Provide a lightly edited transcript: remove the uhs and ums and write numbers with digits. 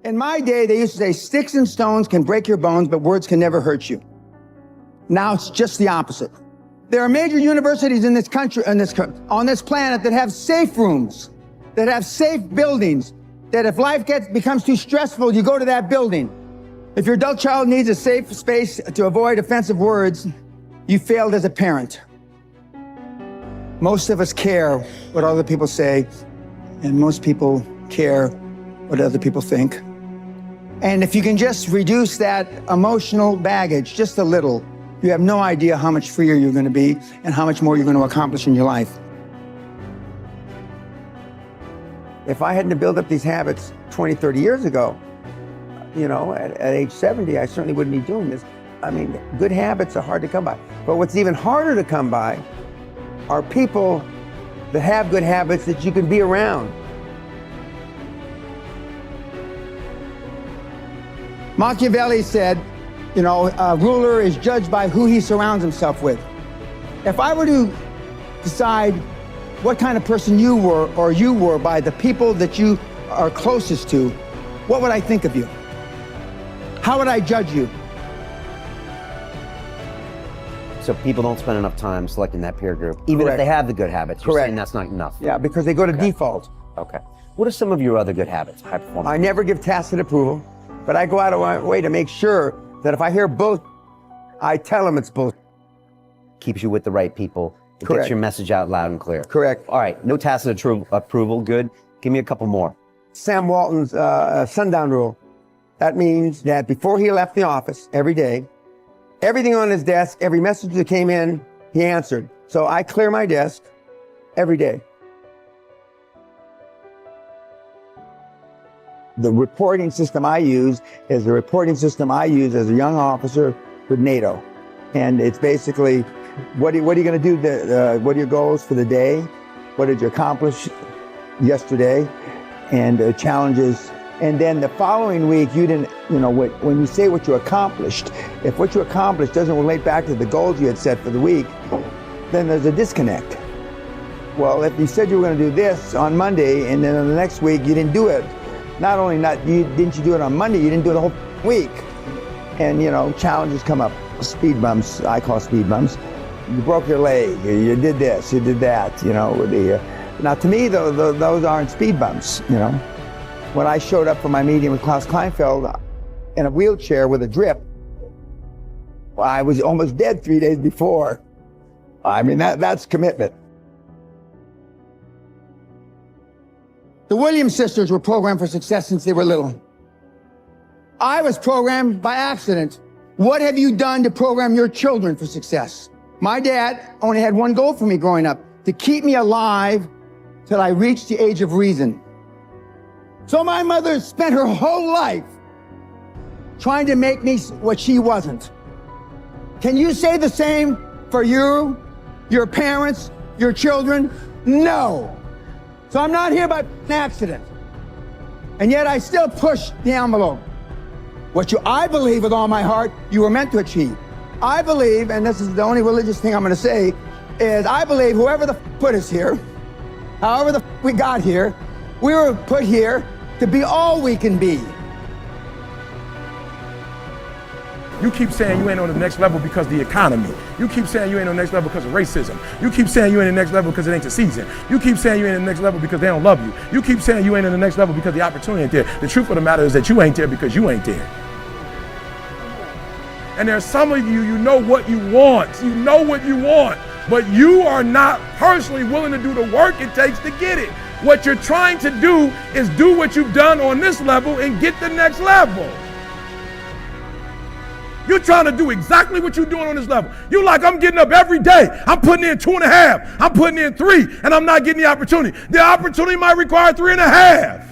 In my day, they used to say, sticks and stones can break your bones, but words can never hurt you. Now it's just the opposite. There are major universities in this country, on this planet, that have safe rooms, that have safe buildings, that if life becomes too stressful, you go to that building. If your adult child needs a safe space to avoid offensive words, you failed as a parent. Most of us care what other people say, and most people care what other people think. And if you can just reduce that emotional baggage just a little, you have no idea how much freer you're going to be and how much more you're going to accomplish in your life. If I hadn't built up these habits 20, 30 years ago, you know, at age 70, I certainly wouldn't be doing this. I mean, good habits are hard to come by. But what's even harder to come by are people that have good habits that you can be around. Machiavelli said, you know, a ruler is judged by who he surrounds himself with. If I were to decide what kind of person you were by the people that you are closest to, what would I think of you? How would I judge you? So people don't spend enough time selecting that peer group, even Correct. if they have the good habits. You're Correct. saying that's not enough. Yeah, because they go to default. Okay. What are some of your other good habits, high performance? I never give tacit approval, but I go out of my way to make sure that if I hear both, I tell them it's both. Keeps you with the right people. It Correct. gets your message out loud and clear. Correct. All right, no tacit approval, good. Give me a couple more. Sam Walton's sundown rule. That means that before he left the office every day, everything on his desk, every message that came in, he answered. So I clear my desk every day. The reporting system I use is the reporting system I use as a young officer with NATO. And it's basically, what are you going to do? What are your goals for the day? What did you accomplish yesterday? And challenges. And then the following week, you didn't, you know, when you say what you accomplished, if what you accomplished doesn't relate back to the goals you had set for the week, then there's a disconnect. Well, if you said you were going to do this on Monday, and then on the next week you didn't do it, not only didn't you do it on Monday, you didn't do it the whole week. And, you know, challenges come up, speed bumps, I call speed bumps. You broke your leg, you did this, you did that, you know. Now to me, those aren't speed bumps, you know. When I showed up for my meeting with Klaus Kleinfeld in a wheelchair with a drip, well, I was almost dead 3 days before. I mean, that's commitment. The Williams sisters were programmed for success since they were little. I was programmed by accident. What have you done to program your children for success? My dad only had one goal for me growing up, to keep me alive till I reached the age of reason. So my mother spent her whole life trying to make me what she wasn't. Can you say the same for you, your parents, your children? No. So I'm not here by accident. And yet I still push the envelope. I believe with all my heart, you were meant to achieve. I believe, and this is the only religious thing I'm going to say, is I believe whoever the put us here, however the we got here, we were put here to be all we can be. You keep saying you ain't on the next level because of the economy. You keep saying you ain't on the next level because of racism. You keep saying you ain't on the next level because it ain't the season. You keep saying you ain't on the next level because they don't love you. You keep saying you ain't on the next level because the opportunity ain't there. The truth of the matter is that you ain't there because you ain't there. And there's some of you, you know what you want. You know what you want, but you are not personally willing to do the work it takes to get it. What you're trying to do is do what you've done on this level and get the next level. You're trying to do exactly what you're doing on this level. You're like, I'm getting up every day. I'm putting in 2.5. I'm putting in 3, and I'm not getting the opportunity. The opportunity might require 3.5.